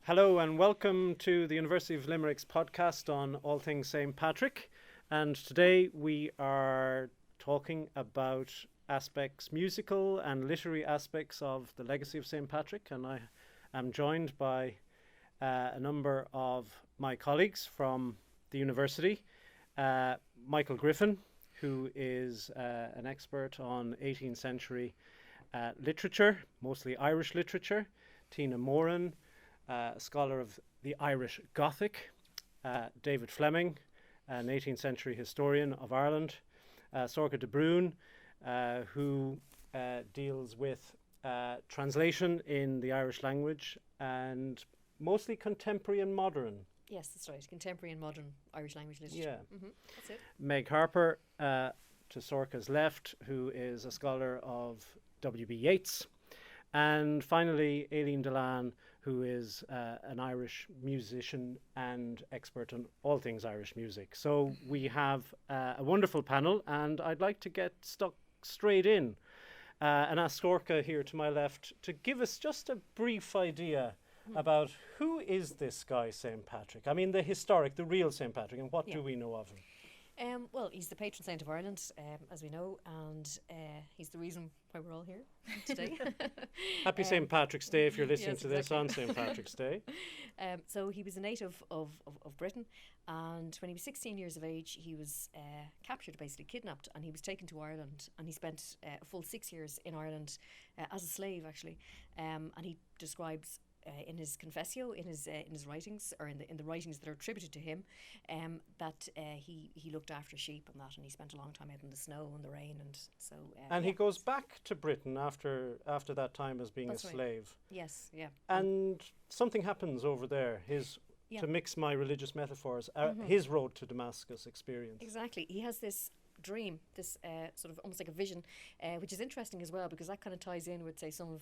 Hello and welcome to the University of Limerick's podcast on all things St. Patrick. And today we are talking about aspects, musical and literary aspects of the legacy of St. Patrick. And I am joined by a number of my colleagues from the university. Michael Griffin, who is an expert on 18th century literature, mostly Irish literature. Tina Moran, a scholar of the Irish Gothic. David Fleming, an 18th century historian of Ireland. Sorcha de Brún, who deals with translation in the Irish language and mostly contemporary and modern. Yes, that's right. Contemporary and modern Irish language literature. Yeah. That's it. Meg Harper, to Sorcha's left, who is a scholar of W.B. Yeats. And finally, Aileen Delan, who is an Irish musician and expert on all things Irish music. So we have a wonderful panel, and I'd like to get stuck straight in and ask Sorcha here to my left to give us just a brief idea about who is this guy, St. Patrick? I mean, the historic, the real St. Patrick, and what do we know of him? Well, he's the patron saint of Ireland, as we know, and he's the reason why we're all here today. Happy St. Patrick's Day if you're listening to this on St. Patrick's Day. So he was a native of Britain, and when he was 16 years of age, he was captured, basically kidnapped, and he was taken to Ireland, and he spent a full 6 years in Ireland as a slave, actually. And he describes in his confessio, in his writings, or in the writings that are attributed to him, that he looked after sheep and that, and he spent a long time out in the snow and the rain, and so. And he goes back to Britain after that time as being That's a right. slave. Yes, yeah. And something happens over there. To mix my religious metaphors, his road to Damascus experience. Exactly. He has this dream, this sort of almost like a vision, which is interesting as well, because that kind of ties in with, say, some of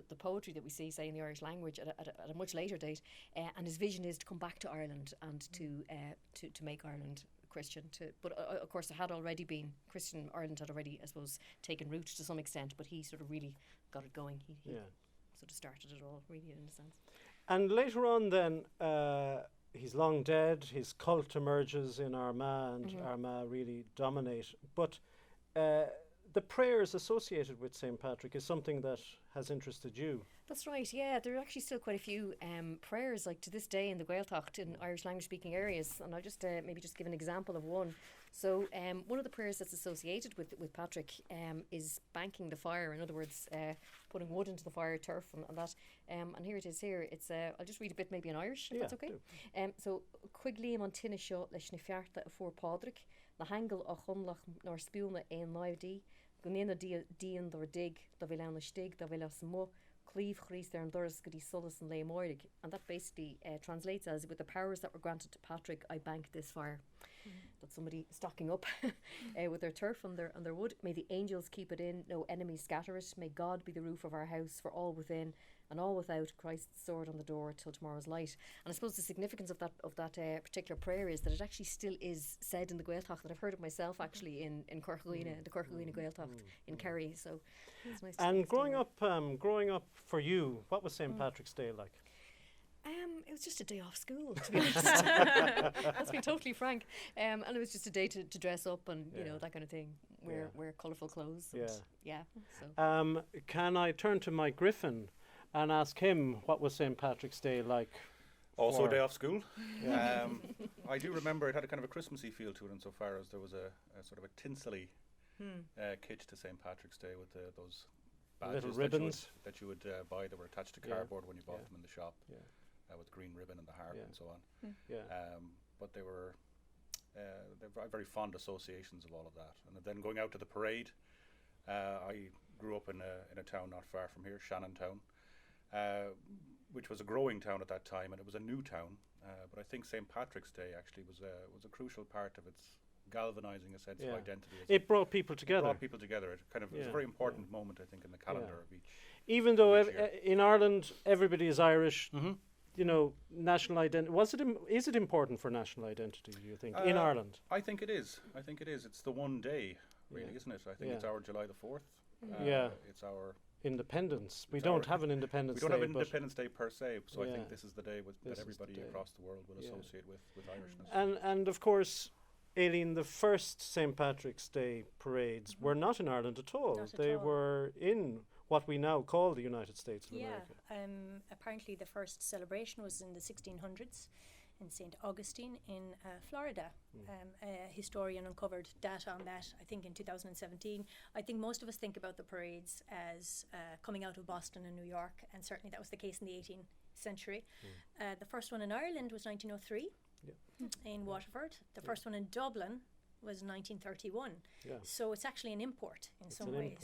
the poetry that we see, say, in the Irish language at a much later date. And his vision is to come back to Ireland and to make Ireland Christian. But of course, it had already been Christian. Ireland had already, I suppose, taken root to some extent, but he sort of really got it going. He sort of started it all, really, in a sense. And later on then, he's long dead, his cult emerges in Armagh, and Armagh really dominate. But the prayers associated with St. Patrick is something that has interested you. That's right, yeah. There are actually still quite a few prayers, like to this day, in the Gaeltacht in Irish language speaking areas. And I'll just maybe just give an example of one. So one of the prayers that's associated with Patrick is banking the fire. In other words, putting wood into the fire, turf and that. And here it is here. It's I'll just read a bit maybe in Irish, if that's okay. So, Quigley Montina Shaw Leshni Fiarta for Podrick, the Hangel och Hunlach nor Spuna ein Livedi, Gunina Dian dor Dig, the Vilana Stig, the Villa Smo. Cleave Chris there and Doris Goody Solis and Lay Moirig, and that basically translates as, with the powers that were granted to Patrick, I bank this fire. That's somebody stocking up with their turf and their wood. May the angels keep it in, no enemies scatter it. May God be the roof of our house for all within and all without. Christ's sword on the door till tomorrow's light. And I suppose the significance of that particular prayer is that it actually still is said in the Gaeltacht. That I've heard it myself actually in Corchaghine, the Corchaghine Gaeltacht in Kerry. So it's nice. And growing up for you, what was St. Patrick's Day like? It was just a day off school, to be honest. Let's be totally frank. And it was just a day to dress up and you know, that kind of thing. Wear colourful clothes. And so. Can I turn to Mike Griffin and ask him what was St. Patrick's Day like? Also a day off school. I do remember it had a kind of a Christmassy feel to it, insofar as there was a sort of a tinsely kitsch to St. Patrick's Day with those badges little ribbons that you would buy that were attached to cardboard when you bought them in the shop, with green ribbon and the heart and so on. But they were very fond associations of all of that. And then going out to the parade, I grew up in a town not far from here, Shannontown, which was a growing town at that time, and it was a new town. But I think St. Patrick's Day actually was a crucial part of its galvanizing a sense of identity. It brought people together. It kind of was a very important moment, I think, in the calendar of each. Even though in Ireland everybody is Irish, you know, national identity. Is it important for national identity, do you think, in Ireland? I think it is. It's the one day, really, isn't it? I think it's our July the 4th. It's our independence. We don't have an Independence Day. We don't have an Independence Day per se, so I think this is the day that everybody across the world will associate with Irishness. And of course, Aileen, the first St. Patrick's Day parades were not in Ireland at all. They were in what we now call the United States of America. Apparently the first celebration was in the 1600s in St. Augustine in Florida. A historian uncovered data on that, I think, in 2017. I think most of us think about the parades as coming out of Boston and New York, and certainly that was the case in the 18th century. The first one in Ireland was 1903 in Waterford. The first one in Dublin was 1931. So it's actually an import in some ways.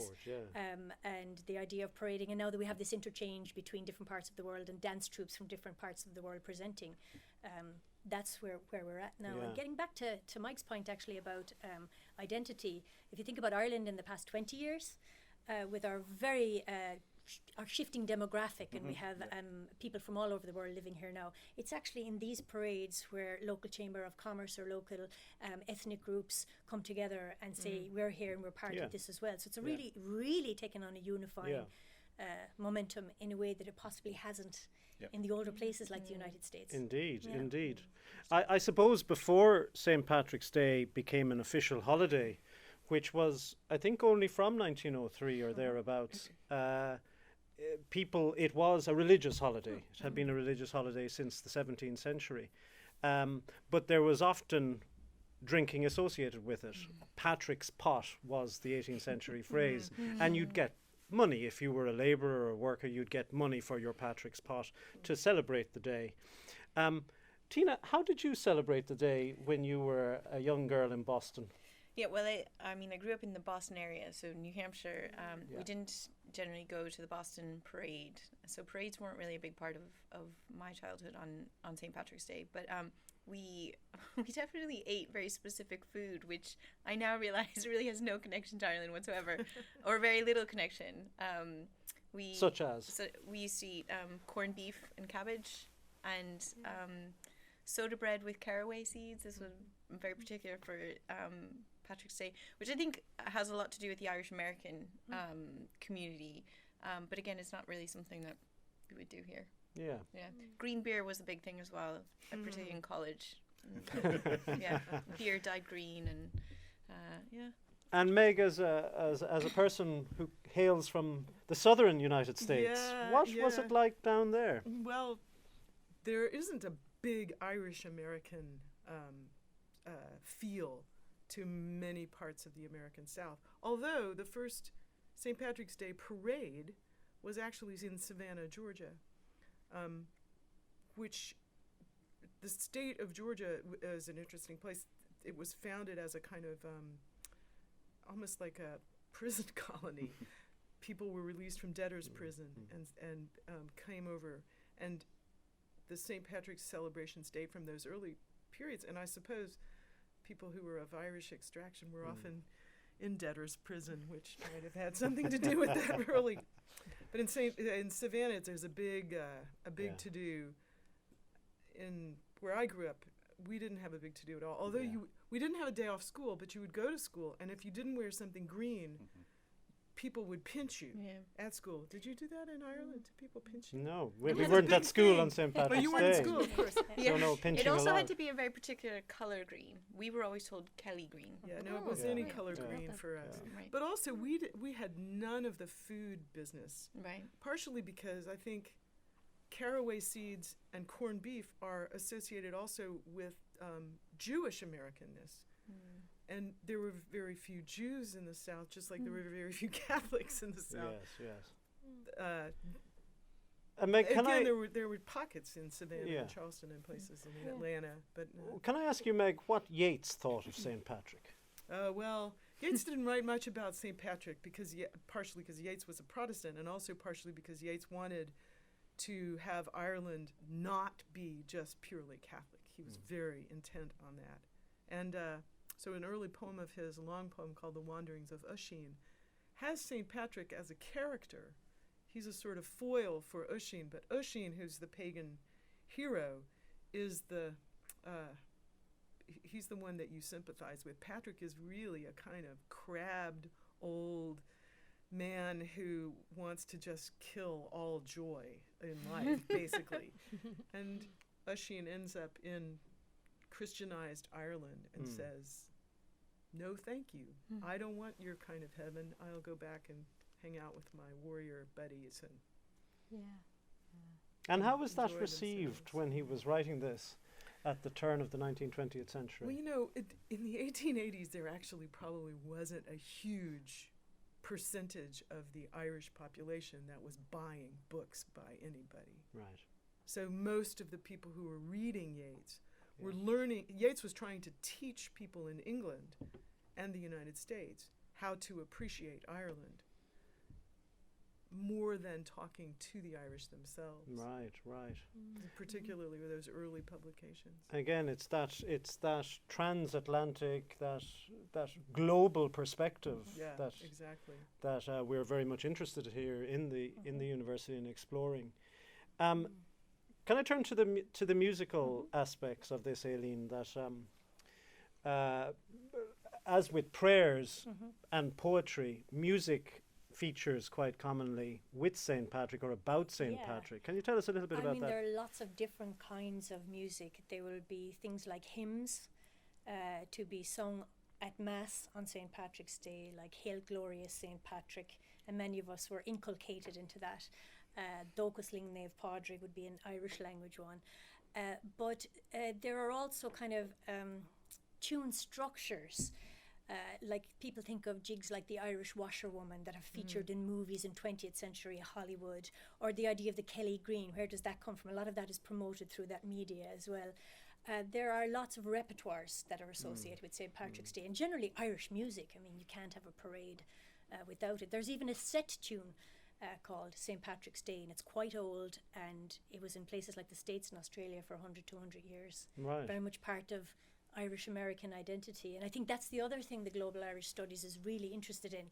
And the idea of parading, and now that we have this interchange between different parts of the world and dance troupes from different parts of the world presenting, that's where we're at now. And getting back to Mike's point actually about identity, if you think about Ireland in the past 20 years, with our very our shifting demographic, and we have people from all over the world living here now. It's actually in these parades where local Chamber of Commerce or local ethnic groups come together and say, we're here and we're part of this as well. So it's a really, really taken on a unifying momentum in a way that it possibly hasn't in the older places like the United States. Indeed. I suppose before St. Patrick's Day became an official holiday, which was, I think, only from 1903 or thereabouts, it was a religious holiday. It had been a religious holiday since the 17th century. But there was often drinking associated with it. Patrick's pot was the 18th century phrase. And you'd get money. If you were a labourer or a worker, you'd get money for your Patrick's pot to celebrate the day. Tina, how did you celebrate the day when you were a young girl in Boston? Yeah, well, I grew up in the Boston area, so New Hampshire. We didn't generally go to the Boston parade, so parades weren't really a big part of my childhood on St. Patrick's Day. But we definitely ate very specific food, which I now realize really has no connection to Ireland whatsoever, or very little connection. Such as? So we used to eat corned beef and cabbage, and soda bread with caraway seeds. This was very particular for Patrick's Day, which I think has a lot to do with the Irish American community. But again, it's not really something that we would do here. Yeah. Green beer was a big thing as well, particularly in college. Beer dyed green, and And Meg, as a person who hails from the southern United States, what was it like down there? Well, there isn't a big Irish American feel to many parts of the American South. Although the first St. Patrick's Day parade was actually in Savannah, Georgia, which the state of Georgia is an interesting place. It was founded as a kind of almost like a prison colony. People were released from debtor's prison and came over, and the St. Patrick's celebrations date from those early periods. And I suppose people who were of Irish extraction were often in debtor's prison, which might have had something to do with that early. But in Savannah, there's a big to-do. In where I grew up, we didn't have a big to-do at all. Although we didn't have a day off school, but you would go to school, and if you didn't wear something green, people would pinch you at school. Did you do that in Ireland? Did people pinch you? No, we weren't at school on St. Patrick's Day. But you weren't at school, of course. So no pinching allowed. It also allowed. had to be a very particular color green. We were always told Kelly green. Yeah, no, it was any color green for us. Right. But also, we had none of the food business. Right. Partially because I think caraway seeds and corned beef are associated also with Jewish Americanness. And there were very few Jews in the South, just like there were very few Catholics in the South. Yes. Meg, there were pockets in Savannah and Charleston and places, and in Atlanta. But can I ask you, Meg, what Yeats thought of St. Patrick? Well, Yeats didn't write much about St. Patrick partially because Yeats was a Protestant, and also partially because Yeats wanted to have Ireland not be just purely Catholic. He was very intent on that. And so an early poem of his, a long poem called The Wanderings of Oisin, has St. Patrick as a character. He's a sort of foil for Oisin, but Oisin, who's the pagan hero, is he's the one that you sympathize with. Patrick is really a kind of crabbed, old, man who wants to just kill all joy in life, basically. And Oisin ends up in Christianized Ireland and says, no, thank you. I don't want your kind of heaven. I'll go back and hang out with my warrior buddies. And how was that received themselves. when he was writing this at the turn of the 19th, 20th century? Well, you know, in the 1880s, there actually probably wasn't a huge percentage of the Irish population that was buying books by anybody. Right. So most of the people who were reading Yeats were learning. Yeats was trying to teach people in England and the United States how to appreciate Ireland more than talking to the Irish themselves. Right, right. Particularly with those early publications. Again, it's that transatlantic, that global perspective that exactly. that we're very much interested here in the university in exploring. Can I turn to the musical aspects of this, Aileen? That as with prayers and poetry, music features quite commonly with St. Patrick or about St. Patrick. Can you tell us a little bit about that? There are lots of different kinds of music. There will be things like hymns to be sung at Mass on St. Patrick's Day, like Hail Glorious St. Patrick, and many of us were inculcated into that. Docus Ling Nave Padre would be an Irish language one. But there are also kind of tune structures. Like people think of jigs like the Irish Washerwoman that have featured in movies in 20th century Hollywood, or the idea of the Kelly Green. Where does that come from? A lot of that is promoted through that media as well. There are lots of repertoires that are associated with St. Patrick's Day, and generally Irish music. I mean, you can't have a parade without it. There's even a set tune called St. Patrick's Day, and it's quite old, and it was in places like the States and Australia for 100, 200 years. Right. Very much part of Irish-American identity. And I think that's the other thing the Global Irish Studies is really interested in.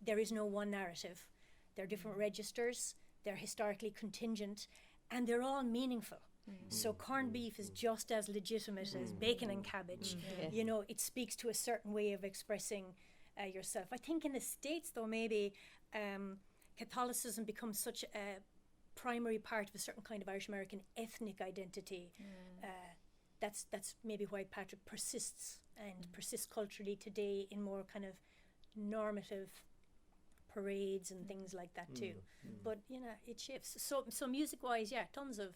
There is no one narrative. There are different registers, they're historically contingent, and they're all meaningful. So corned beef is just as legitimate as bacon and cabbage. You know, it speaks to a certain way of expressing yourself. I think in the States, though, maybe Catholicism becomes such a primary part of a certain kind of Irish-American ethnic identity. That's maybe why Patrick persists and persists culturally today in more kind of normative parades and things like that too. But you know, it shifts. So music-wise, tons of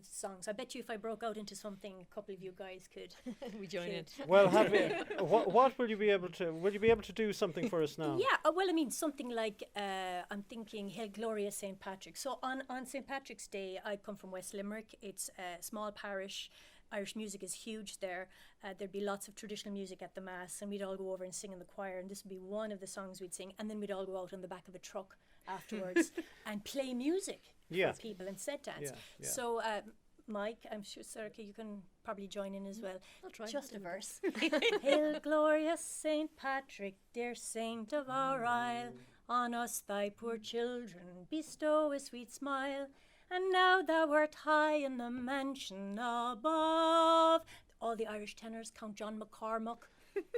songs. I bet you if I broke out into something, a couple of you guys could we join in. Well, what will you be able to? Will you be able to do something for us now? Yeah. Well, I mean, something like I'm thinking Hail Glorious St. Patrick. So on St. Patrick's Day, I come from West Limerick. It's a small parish. Irish music is huge there. There'd be lots of traditional music at the Mass, and we'd all go over and sing in the choir, and this would be one of the songs we'd sing, and then we'd all go out on the back of a truck afterwards and play music for people and set dance. So, Mike, I'm sure, Sarah, you can probably join in as well. I'll try. Just a verse. Hail glorious St. Patrick, dear saint of our isle, on us thy poor children bestow a sweet smile. And now thou art high in the mansion above. All the Irish tenors, Count John McCormack,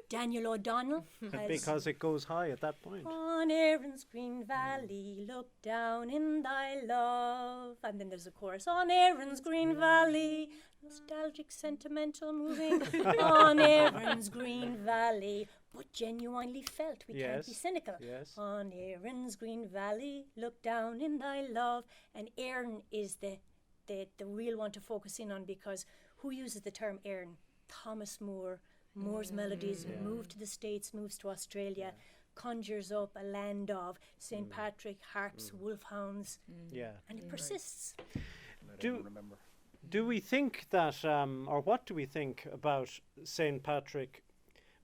Daniel O'Donnell. Because it goes high at that point. On Erin's green valley, look down in thy love. And then there's a chorus. On Erin's green valley, nostalgic, sentimental, moving. On Erin's green valley, but genuinely felt. We can't be cynical. Yes. On Erin's green valley, look down in thy love. And Erin is the real one to focus in on, because who uses the term Erin? Thomas Moore. Moore's melodies, moved to the States, moves to Australia, conjures up a land of St. Patrick, harps, wolfhounds, and it persists. Do we think that, or what do we think about St. Patrick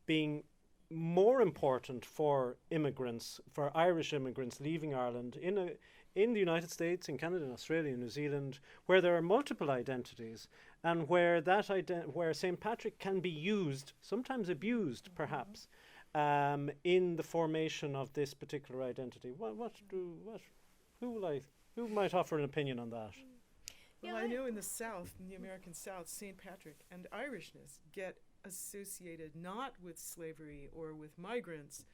being more important for immigrants, for Irish immigrants leaving Ireland in the United States, in Canada, in Australia, New Zealand, where there are multiple identities, and where where St. Patrick can be used, sometimes abused, perhaps, in the formation of this particular identity? Who might offer an opinion on that? Well, I know in the South, in the American South, St. Patrick and Irishness get associated not with slavery or with migrants,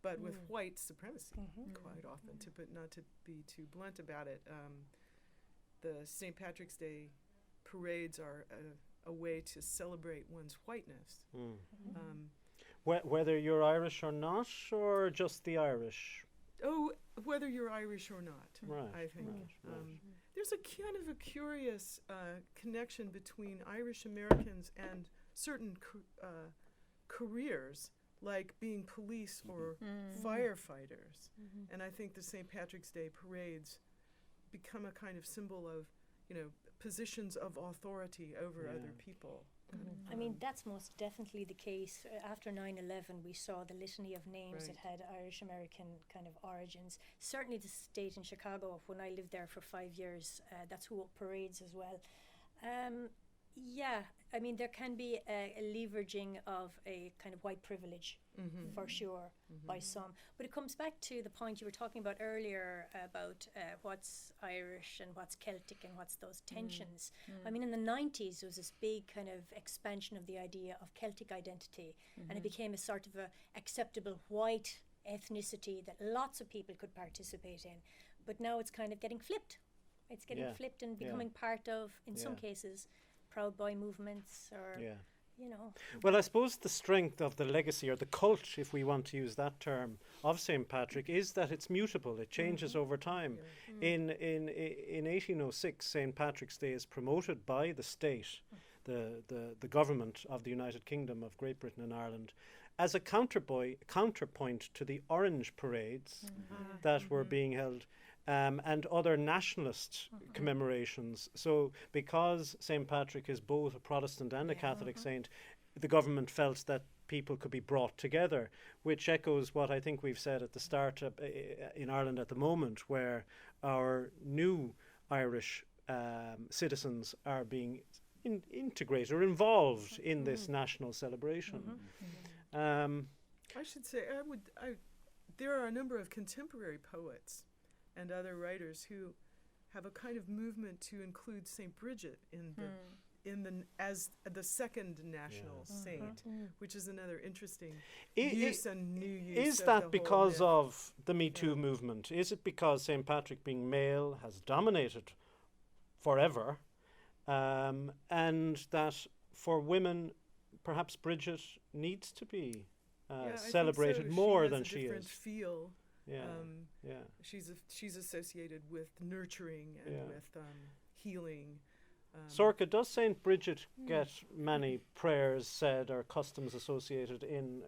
but with white supremacy quite often. Not to be too blunt about it, the St. Patrick's Day parades are a way to celebrate one's whiteness. Whether you're Irish or not, or just the Irish? Oh, whether you're Irish or not, Right. I think. Right. There's a kind of a curious connection between Irish Americans and certain careers, like being police or firefighters. And I think the St. Patrick's Day parades become a kind of symbol of, positions of authority over other people. I mean, that's most definitely the case. After 9/11, we saw the litany of names that had Irish American kind of origins. Certainly the state in Chicago, when I lived there for 5 years, that's who parades as well. Yeah, I mean, there can be a leveraging of a kind of white privilege, for sure, by some. But it comes back to the point you were talking about earlier about what's Irish and what's Celtic and what's those tensions. I mean, in the 90s, there was this big kind of expansion of the idea of Celtic identity, and it became a sort of a acceptable white ethnicity that lots of people could participate in. But now it's kind of getting flipped. It's getting flipped and becoming part of, in some cases, Proud Boy movements or, Well, I suppose the strength of the legacy, or the cult, if we want to use that term, of St. Patrick is that it's mutable. It changes over time. In 1806, St. Patrick's Day is promoted by the state, the government of the United Kingdom of Great Britain and Ireland, as a counterpoint to the Orange parades that were being held. And other nationalist commemorations. So because St. Patrick is both a Protestant and a Catholic saint, the government felt that people could be brought together, which echoes what I think we've said at the start in Ireland at the moment, where our new Irish citizens are being integrated or involved in this national celebration. I should say, there are a number of contemporary poets and other writers who have a kind of movement to include St. Bridget as the second national saint, which is another interesting use and new use. Is that because of the Me Too movement? Is it because St. Patrick being male has dominated forever, and that for women, perhaps Bridget needs to be celebrated more than she is? Feel. She's associated with nurturing and with healing. Sorka, does St. Bridget get many prayers said or customs associated in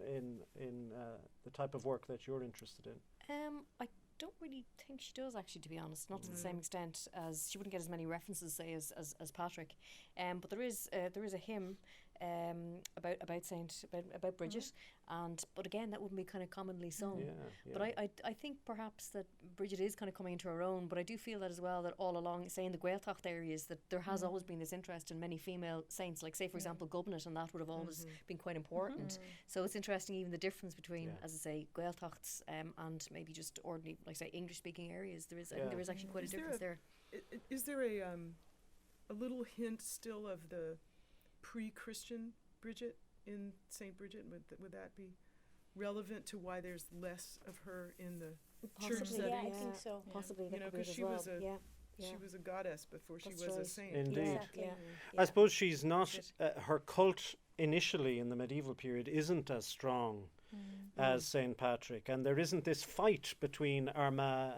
the type of work that you're interested in? I don't really think she does, actually, to be honest. Not to the same extent as she wouldn't get as many references, say, as Patrick. But there is a hymn about Bridget, but again, that wouldn't be kind of commonly sung. But I think perhaps that Bridget is kind of coming into her own. But I do feel that as well, that all along, say in the Gaeltacht areas, that there has always been this interest in many female saints, like say for example Gobnet, and that would have always been quite important. So it's interesting even the difference between, as I say, Gaeltachts and maybe just ordinary, like say English speaking areas. I think there is actually quite a difference there. Is there a little hint still of the pre-Christian Bridget in St. Bridget? Would that be relevant to why there's less of her in the church setting? Yeah, I think so. Possibly, because she was a goddess before she was a saint. Indeed. I suppose she's not, her cult initially in the medieval period isn't as strong as St. Patrick, and there isn't this fight between Armagh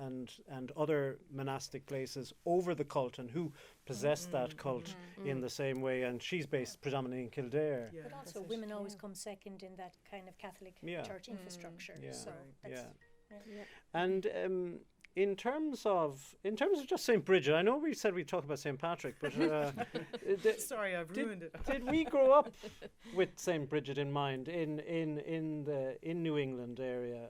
and other monastic places over the cult and who possessed that cult in the same way, and she's based predominantly in Kildare. But also women always come second in that kind of Catholic church infrastructure. So and in terms of just St. Bridget, I know we said we'd talk about St. Patrick, but sorry, I've ruined it. Did we grow up with St. Bridget in mind in New England area,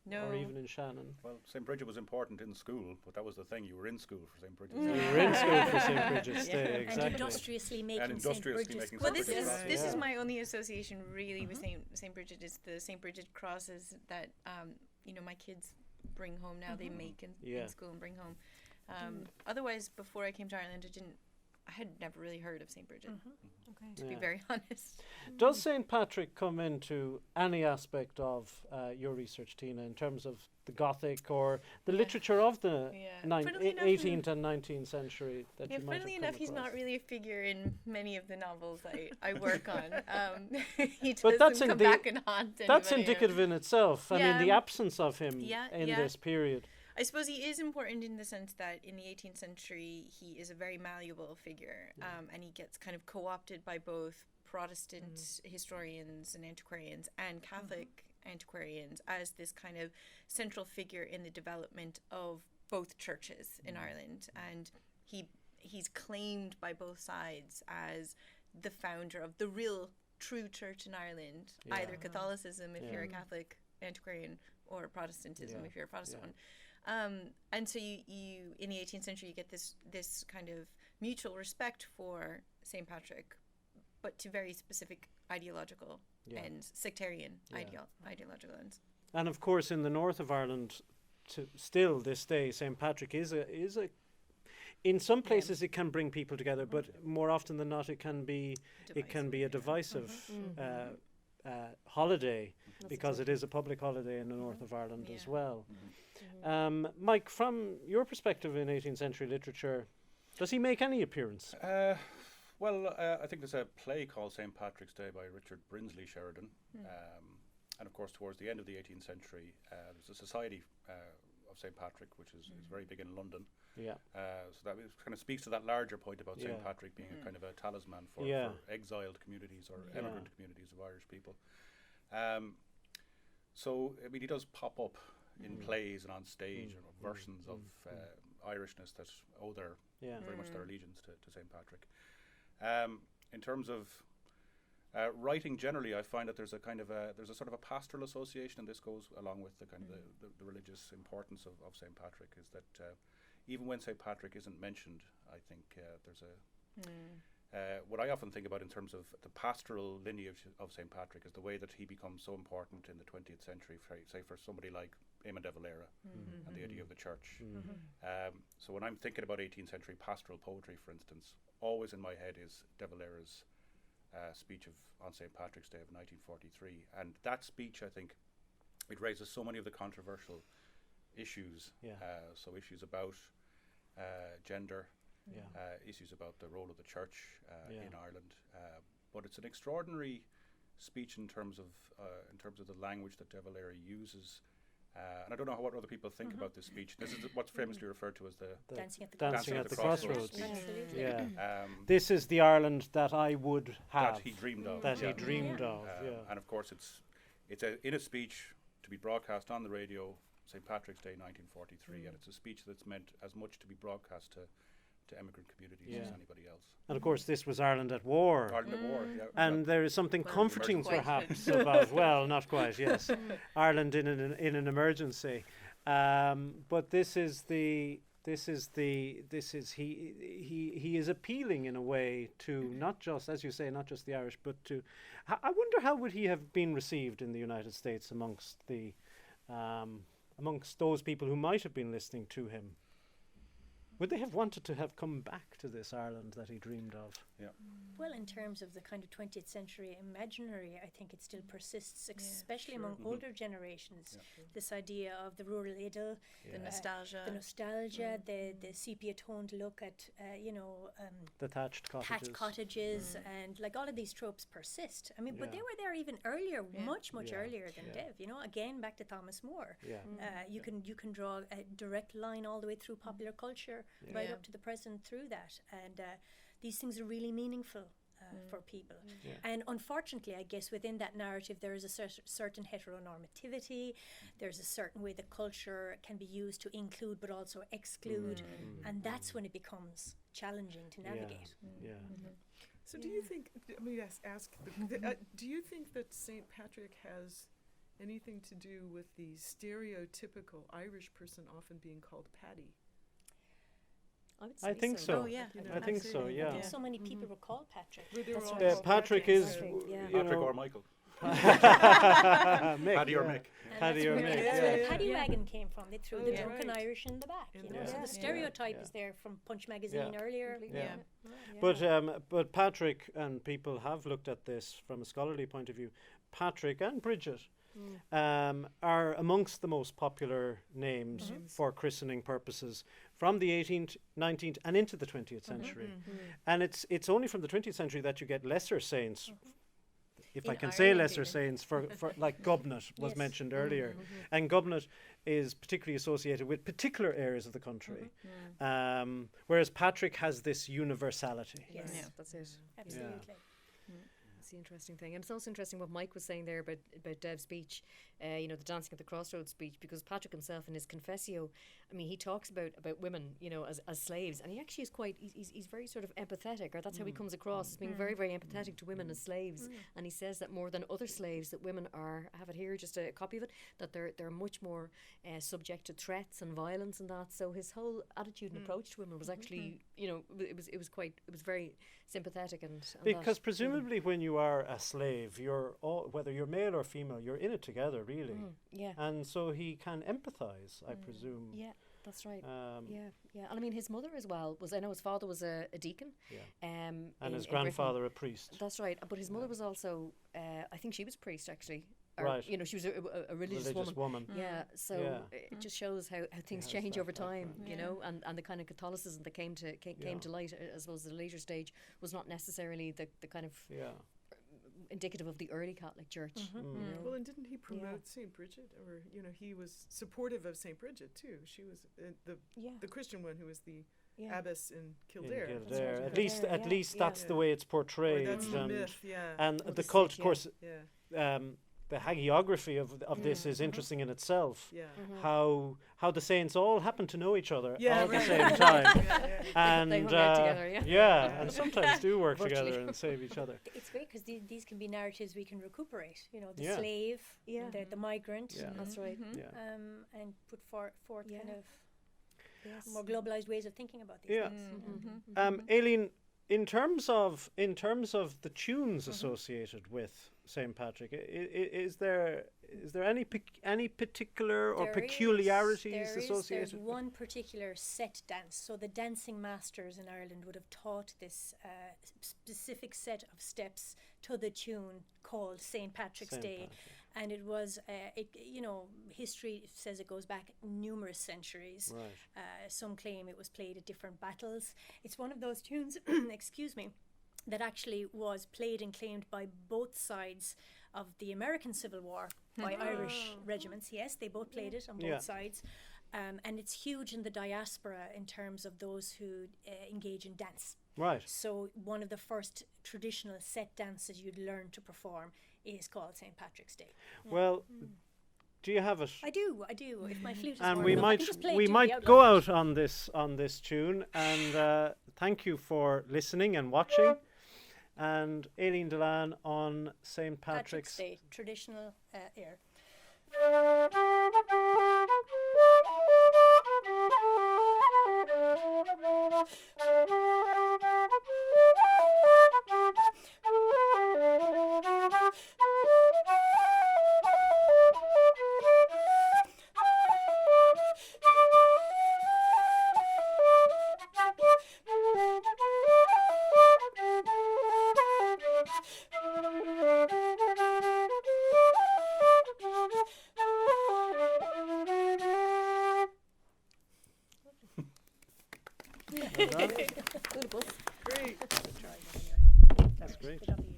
No. or even in Shannon? Well, St. Bridget was important in school, but that was the thing. You were in school for St. Bridget's You Day. were in school for St. Bridget's Day, exactly. And industriously making St. Bridget's Well, this crosses. is my only association really with St. Bridget, is the St. Bridget crosses that my kids bring home now. They make in school and bring home. Otherwise, before I came to Ireland, I didn't I had never really heard of St. Bridget, to be Yeah. very honest. Does St. Patrick come into any aspect of your research, Tina, in terms of the Gothic or the literature of the Funnily enough, 18th and 19th century that Yeah, you might have funnily come enough, he's not across? really a figure in many of the novels I work on. He But doesn't that's come back and haunt That's anybody. indicative in itself. I mean, the Yeah. absence of him in this period. I suppose he is important in the sense that in the 18th century, he is a very malleable figure, and he gets kind of co-opted by both Protestant historians and antiquarians and Catholic antiquarians as this kind of central figure in the development of both churches in Ireland. And he's claimed by both sides as the founder of the real true church in Ireland, either Catholicism if you're a Catholic antiquarian or Protestantism if you're a Protestant one. And so you in the 18th century you get this kind of mutual respect for St. Patrick, but to very specific ideological and sectarian ideological ends. And of course, in the north of Ireland, to still this day, St. Patrick is a. In some places, it can bring people together, but more often than not, it can be a divisive holiday, because it is a public holiday in the north of Ireland as well. Mike, from your perspective in 18th century literature, does he make any appearance? I think there's a play called St. Patrick's Day by Richard Brinsley Sheridan. And of course, towards the end of the 18th century, there's a society of St. Patrick, which is very big in London. So that kind of speaks to that larger point about St. Patrick being a kind of a talisman for exiled communities or immigrant communities of Irish people. So, I mean, he does pop up in plays and on stage, versions of Irishness that owe very much their allegiance to St. Patrick. In terms of writing generally, I find that there's a sort of a pastoral association, and this goes along with the kind of the religious importance of St. Patrick, is that even when St. Patrick isn't mentioned, I think there's what I often think about in terms of the pastoral lineage of St. Patrick is the way that he becomes so important in the 20th century, say for somebody like Eamon de Valera and the idea of the church. So when I'm thinking about 18th century pastoral poetry, for instance, always in my head is de Valera's speech on St. Patrick's Day of 1943. And that speech, I think, it raises so many of the controversial issues. So issues about gender, issues about the role of the church in Ireland. But it's an extraordinary speech in terms of the language that de Valera uses. And I don't know what other people think about this speech. This is what's famously referred to as the Dancing at the Crossroads. speech. Absolutely. This is the Ireland that I would have. That he dreamed of. And of course, it's in a speech to be broadcast on the radio, St. Patrick's Day 1943, and it's a speech that's meant as much to be broadcast to emigrant communities as anybody else. And of course, this was Ireland at war. Ireland at war, And there is something comforting, perhaps, about not quite, yes, Ireland in an emergency. But he is appealing in a way to not just, as you say, not just the Irish, but to. I wonder how would he have been received in the United States amongst those people who might have been listening to him. Would they have wanted to have come back to this Ireland that he dreamed of? Well, in terms of the kind of 20th century imaginary, I think it still persists, especially among older generations. This idea of the rural idyll, the nostalgia, the sepia-toned look at, the thatched cottages, and like all of these tropes persist. I mean, but they were there even earlier, much earlier than Dev. Again, back to Thomas More. You can draw a direct line all the way through popular culture, right up to the present through that, and these things are really meaningful for people. And unfortunately, I guess within that narrative there is a certain heteronormativity. There's a certain way the culture can be used to include but also exclude, and that's when it becomes challenging to navigate. So do you think, let me ask, do you think that St. Patrick has anything to do with the stereotypical Irish person often being called Paddy? I think so. Oh, yeah. I think so, yeah. So many people were called Patrick. That's right. right. Patrick is... Patrick or Michael. Mick. Paddy or Mick. Paddy or Mick. That's where the Yeah. paddy Yeah. wagon came from. They threw Oh, the yeah. drunken Right. Irish in the back. In You the know, so back. the Yeah. stereotype Yeah. is there from Punch magazine Yeah. earlier. Yeah. Yeah. But Patrick, and people have looked at this from a scholarly point of view, Patrick and Bridget are amongst the most popular names for christening purposes from the 18th, 19th and into the 20th century. And it's only from the 20th century that you get lesser saints, if In I can say Ireland lesser even. saints, for like Gubnut was Yes. mentioned earlier. And Gubnut is particularly associated with particular areas of the country. Whereas Patrick has this universality. Yes. Yeah, that's it. Absolutely. That's the interesting thing. And it's also interesting what Mike was saying there about Dev's speech, the Dancing at the Crossroads speech, because Patrick himself in his Confessio, I mean, he talks about women, as slaves, and he actually is he's very sort of empathetic, or that's how he comes across, as being very, very empathetic to women as slaves. And he says that more than other slaves, that women are, I have it here, just a copy of it, that they're much more subject to threats and violence and that. So his whole attitude and approach to women was actually, it was very sympathetic and Because that. presumably when you are a slave, you're all, whether you're male or female, you're in it together, really. Yeah. And so he can empathise, I presume. Yeah, that's right. Um, Yeah. And I mean, his mother as well I know his father was a deacon. Yeah. And And his grandfather a priest. That's right. But his mother was also, I think she was a priest actually. Or, Right. She was a religious woman. Yeah, so Yeah. it just shows how things has change that over time, background. and the kind of Catholicism that came to light, I suppose, at a later stage was not necessarily the kind of Yeah. indicative of the early Catholic Church. You know? Well, and didn't he promote St. Bridget? Or, he was supportive of St. Bridget, too. She was the Christian one who was the abbess in In Kildare. Kildare. right. At least, Kildare, at least yeah. that's the way it's portrayed. Or that's the and myth, yeah. and Of the the cult, Sikh, of course, yeah. the hagiography of this is interesting in itself. Yeah. How the saints all happen to know each other Yeah, all at the right. same time. And They hung out together, and sometimes do work Virtually. together and save each other. It's great because these can be narratives we can recuperate. The Yeah. slave, Yeah. the migrant, Yeah. That's right. Yeah. and put forth Yeah. kind of Yes. more globalized ways of thinking about these Yeah. things. Aileen, in terms of the tunes associated with St. Patrick, is there any particular or peculiarities associated? There's one particular set dance. So the dancing masters in Ireland would have taught this specific set of steps to the tune called St. Patrick's St. Day. Patrick. And it was, history says it goes back numerous centuries. Right. Some claim it was played at different battles. It's one of those tunes, excuse me, that actually was played and claimed by both sides of the American Civil War by Irish regiments. Yes, they both played it on both Yeah. sides. And it's huge in the diaspora in terms of those who engage in dance. Right. So one of the first traditional set dances you'd learn to perform is called St. Patrick's Day. Well, do you have it? I do. If my flute is And warm we enough, I might can just play it we to the might outline. go out on this tune, and thank you for listening and watching. And Aileen Delan on St. Patrick's Day, traditional air. Well done. Good bus. Great. That's great. Good job, you.